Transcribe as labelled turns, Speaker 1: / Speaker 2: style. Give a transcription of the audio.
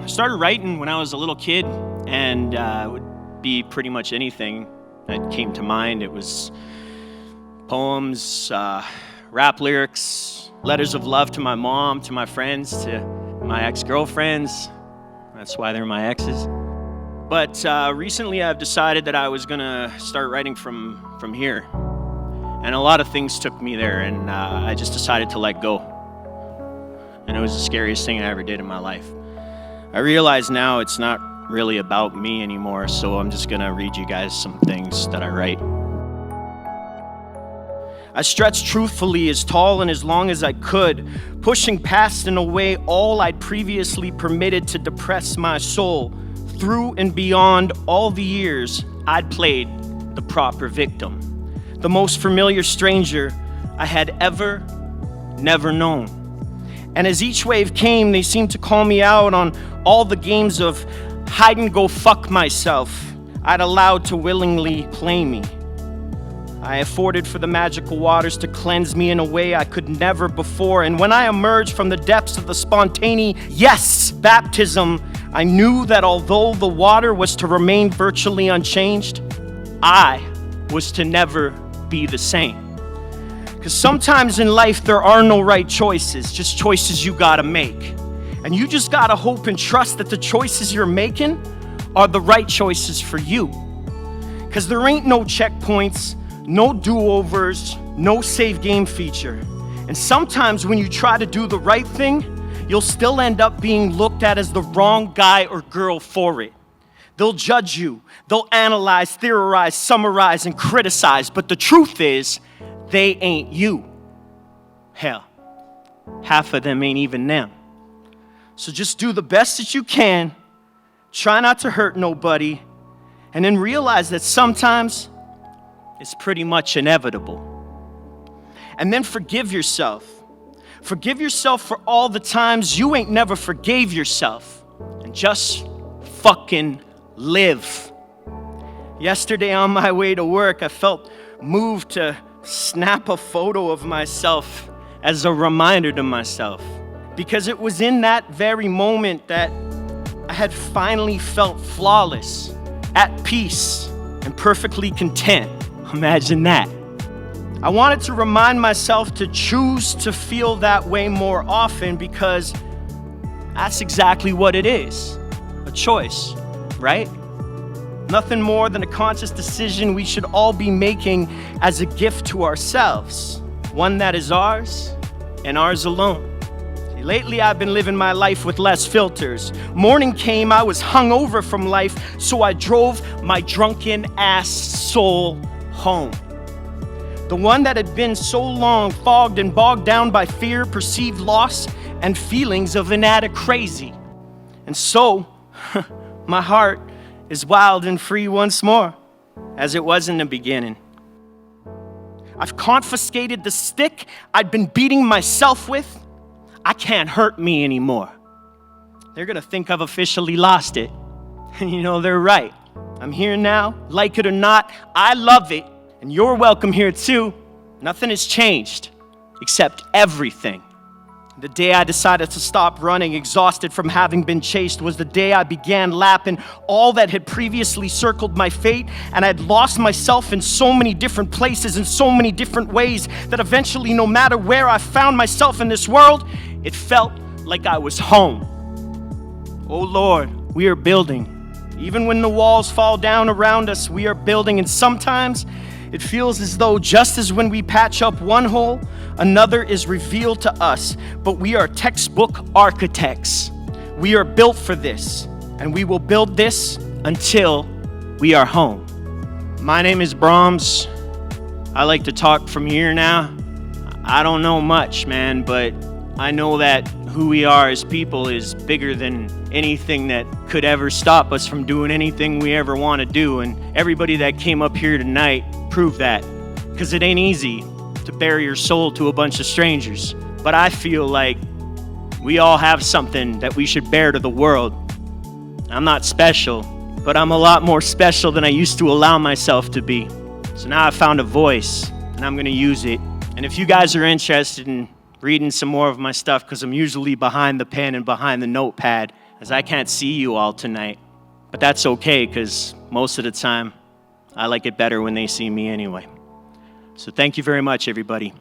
Speaker 1: I started writing when I was a little kid, and it would be pretty much anything that came to mind. It was poems, rap lyrics, letters of love to my mom, to my friends, to my ex-girlfriends. That's why they're my exes. But recently I've decided that I was gonna start writing from here. And a lot of things took me there, and I just decided to let go. And it was the scariest thing I ever did in my life. I realize now it's not really about me anymore, so I'm just gonna read you guys some things that I write. I stretched truthfully as tall and as long as I could, pushing past and away all I'd previously permitted to depress my soul. Through and beyond all the years, I'd played the proper victim, the most familiar stranger I had never known. And as each wave came, they seemed to call me out on all the games of hide and go fuck myself I'd allowed to willingly play me. I afforded for the magical waters to cleanse me in a way I could never before. And when I emerged from the depths of the spontaneous baptism, I knew that although the water was to remain virtually unchanged, I was to never be the same. Because sometimes in life there are no right choices, just choices you gotta make. And you just gotta hope and trust that the choices you're making are the right choices for you. Because there ain't no checkpoints, no do-overs, no save game feature. And sometimes when you try to do the right thing, you'll still end up being looked at as the wrong guy or girl for it. They'll judge you, they'll analyze, theorize, summarize, and criticize, but the truth is, they ain't you. Hell, half of them ain't even them. So just do the best that you can, try not to hurt nobody, and then realize that sometimes it's pretty much inevitable. And then forgive yourself. Forgive yourself for all the times you ain't never forgave yourself. And just fucking live. Yesterday on my way to work, I felt moved to snap a photo of myself as a reminder to myself. Because it was in that very moment that I had finally felt flawless, at peace, and perfectly content. Imagine that. I wanted to remind myself to choose to feel that way more often because that's exactly what it is. A choice, right? Nothing more than a conscious decision we should all be making as a gift to ourselves. One that is ours and ours alone. See, lately I've been living my life with less filters. Morning came, I was hungover from life, so I drove my drunken ass soul home. The one that had been so long fogged and bogged down by fear, perceived loss, and feelings of inadequacy. And so, my heart is wild and free once more, as it was in the beginning. I've confiscated the stick I'd been beating myself with. I can't hurt me anymore. They're gonna think I've officially lost it. And you know, they're right. I'm here now, like it or not, I love it, and you're welcome here too. Nothing has changed, except everything. The day I decided to stop running, exhausted from having been chased, was the day I began lapping all that had previously circled my fate, and I'd lost myself in so many different places, in so many different ways, that eventually, no matter where I found myself in this world, it felt like I was home. Oh Lord, we are building. Even when the walls fall down around us, we are building, and sometimes it feels as though just as when we patch up one hole, another is revealed to us. But we are textbook architects. We are built for this, and we will build this until we are home. My name is Broms. I like to talk from here now. I don't know much, man, but I know that who we are as people is bigger than anything that could ever stop us from doing anything we ever want to do. And everybody that came up here tonight proved that. Because it ain't easy to bare your soul to a bunch of strangers. But I feel like we all have something that we should bear to the world. I'm not special, but I'm a lot more special than I used to allow myself to be. So now I found a voice, and I'm gonna use it. And if you guys are interested in reading some more of my stuff, because I'm usually behind the pen and behind the notepad, as I can't see you all tonight, but that's okay, because most of the time, I like it better when they see me anyway. So thank you very much, everybody.